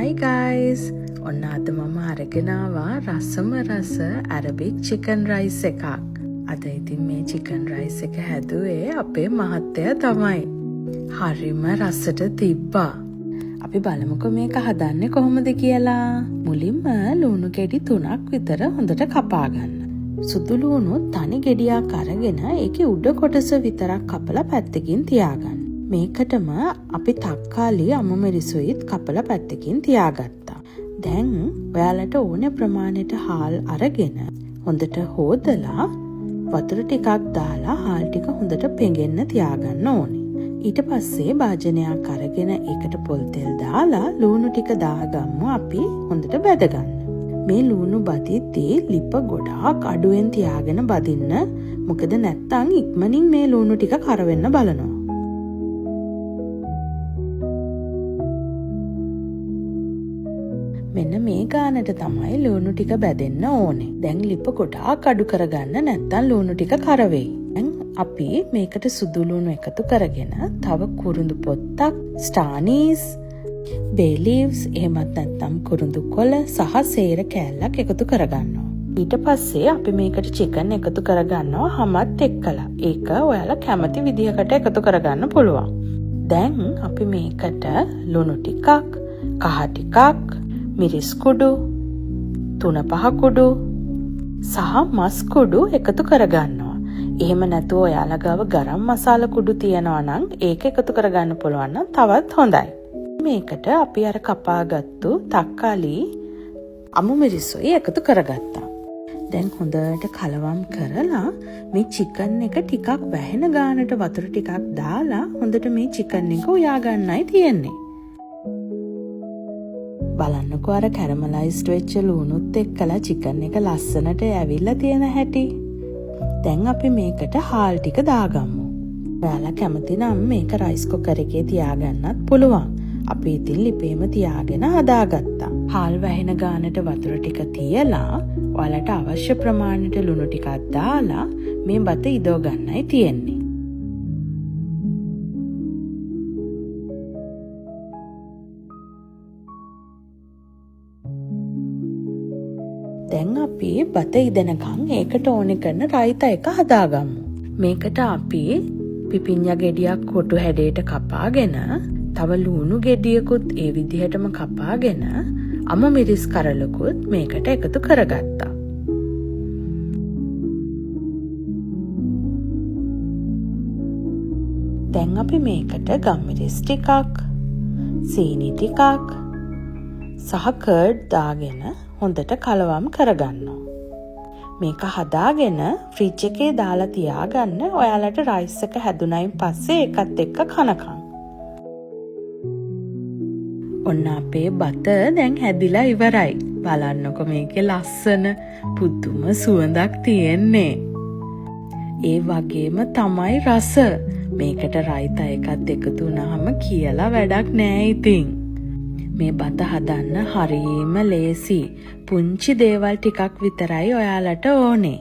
Hi guys! ඔන්න අද මම අරගෙන ආවා රසම රස Arabic chicken rice එකක්. අද ඉතින් මේ chicken rice එක හැදුවේ අපේ මහත්තයා තමයි. හරිම රසට තිබ්බා. අපි බලමුකෝ මේක හදන්නේ කොහොමද කියලා. මුලින්ම ලුණු ගෙඩි 3ක් විතර හොඳට කපා ගන්න. සුදු ලුණු තනි ගෙඩියක් අරගෙන ඒකේ උඩ කොටස විතරක් කපලා පැත්තකින් තියාගන්න. මේකටම අපි තක්කාලි අමුමිරිසුයිත් කපලා පැත්තකින් තියාගත්තා. දැන් ඔයාලට ඕන ප්‍රමාණයට හාල් අරගෙන හොඳට හොදලා වතුර ටිකක් දාලා හාල් ටික හොඳට පෙඟෙන්න තියාගන්න ඕනේ. ඊට පස්සේ භාජනයක් අරගෙන ඒකට පොල් තෙල් දාලා ලුණු ටික දාගමු අපි හොඳට බැදගන්න. මේ ලුණු බදිද්දී ලිප ගොඩාක් අඩුවෙන් තියාගෙන බදින්න. මොකද නැත්තම් ඉක්මනින් මේ ලුණු ටික කර වෙන්න බලනවා. මෙන්න මේ ගානට තමයි ලුණු ටික බැදෙන්න ඕනේ. දැන් ලිප ගොඩාක් අඩු කරගන්න නැත්තම් ලුණු ටික කර වෙයි. දැන් අපි මේකට සුදු ලුණු එකතු කරගෙන තව කුරුඳු පොත්තක්, ස්ටානීස්, bay leaves, එහෙමත් නැත්තම් කුරුඳු කොළ සහ සේර කෑල්ලක් එකතු කරගන්නවා. ඊට පස්සේ අපි මේකට chicken එකතු කරගන්නවා හමත් එක්කලා. ඒක ඔයාලා කැමති විදිහකට එකතු කරගන්න පුළුවන්. දැන් අපි මේකට ලුණු ටිකක්, කහ ටිකක්, මිරිස් කුඩු, තුන පහ කුඩු සහ මස් කුඩු එකතු කරගන්නවා. එහෙම නැතුව ඔයාලා ගාව ගරම් මසාලා කුඩු තියනවා නම් ඒක එකතු කරගන්න පුළුවන් නම් තවත් හොඳයි. මේකට අපි අර කපාගත්තු තක්කාලි අමුමිරිසුයි එකතු කරගත්තා. දැන් හොඳට කලවම් කරලා මේ chicken එක ටිකක් වැහෙන ගානට වතුර ටිකක් දාලා හොඳට මේ chicken එක උයා ගන්නයි තියෙන්නේ. බලන්නකෝ අර කැරමලයිස්ඩ් වෙච්ච ලුණුත් එක්කලා chicken එක ලස්සනට ඇවිල්ලා තියෙන හැටි. දැන් අපි මේකට හාල් ටික දාගමු. ඔයාලා කැමති නම් මේක රයිස් කුකර් එකේ තියාගන්නත් පුළුවන්. අපි ඉතින් ලිපේම තියාගෙන හදාගත්තා. හාල් වැහෙන ගානට වතුර ටික තියලා ඔයාලට අවශ්‍ය ප්‍රමාණයට ලුණු ටිකක් දාලා මේ බත ඉදව ගන්නයි තියෙන්නේ. දැන් අපි බත ඉදෙනකන් ඒකට ඕනේ කරන රයිතා එක හදාගමු. මේකට අපි පිපිඤ්ඤා ගෙඩියක් කොටු හැඩයට කපාගෙන, තව ලුණු ගෙඩියකුත් ඒ විදිහටම කපාගෙන, අමු මිරිස් කරලකුත් මේකට එකතු කරගත්තා. දැන් අපි මේකට ගම්මිරිස් ටිකක්, සීනි ටිකක් සහ කර්ඩ් දාගෙන හොඳට කලවම් කරගන්නවා. මේක හදාගෙන ෆ්‍රිජ් එකේ දාලා තියාගන්න ඔයාලට රයිස් එක හැදුනයින් පස්සේ ඒකත් එක්ක කනකම්. ඔන්න අපේ බත දැන් හැදිලා ඉවරයි. බලන්නකො මේකේ ලස්සන පුදුම සුවඳක් තියෙන්නේ. ඒ වගේම තමයි රස. මේකට රයිතා එකත් එකතු වුණාම කියලා වැඩක් නෑ ඉතින්. මේ බත හදන්න හරිම ලේසි. පුංචි දේවල් ටිකක් විතරයි ඔයාලට ඕනේ.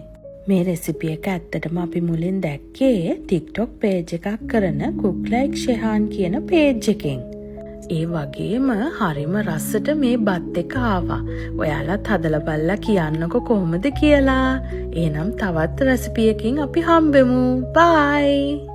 මේ රෙසිපි එක ඇත්තටම අපි මුලින් දැක්කේ TikTok page එකක් කරන cook like Shehan කියන page එකෙන්. ඒ වගේම හරිම රසට මේ බත් එක ආවා. ඔයාලත් හදලා බලලා කියන්නකො කොහොමද කියලා. එහෙනම් තවත් රෙසිපි එකකින් අපි හම්බෙමු. Bye!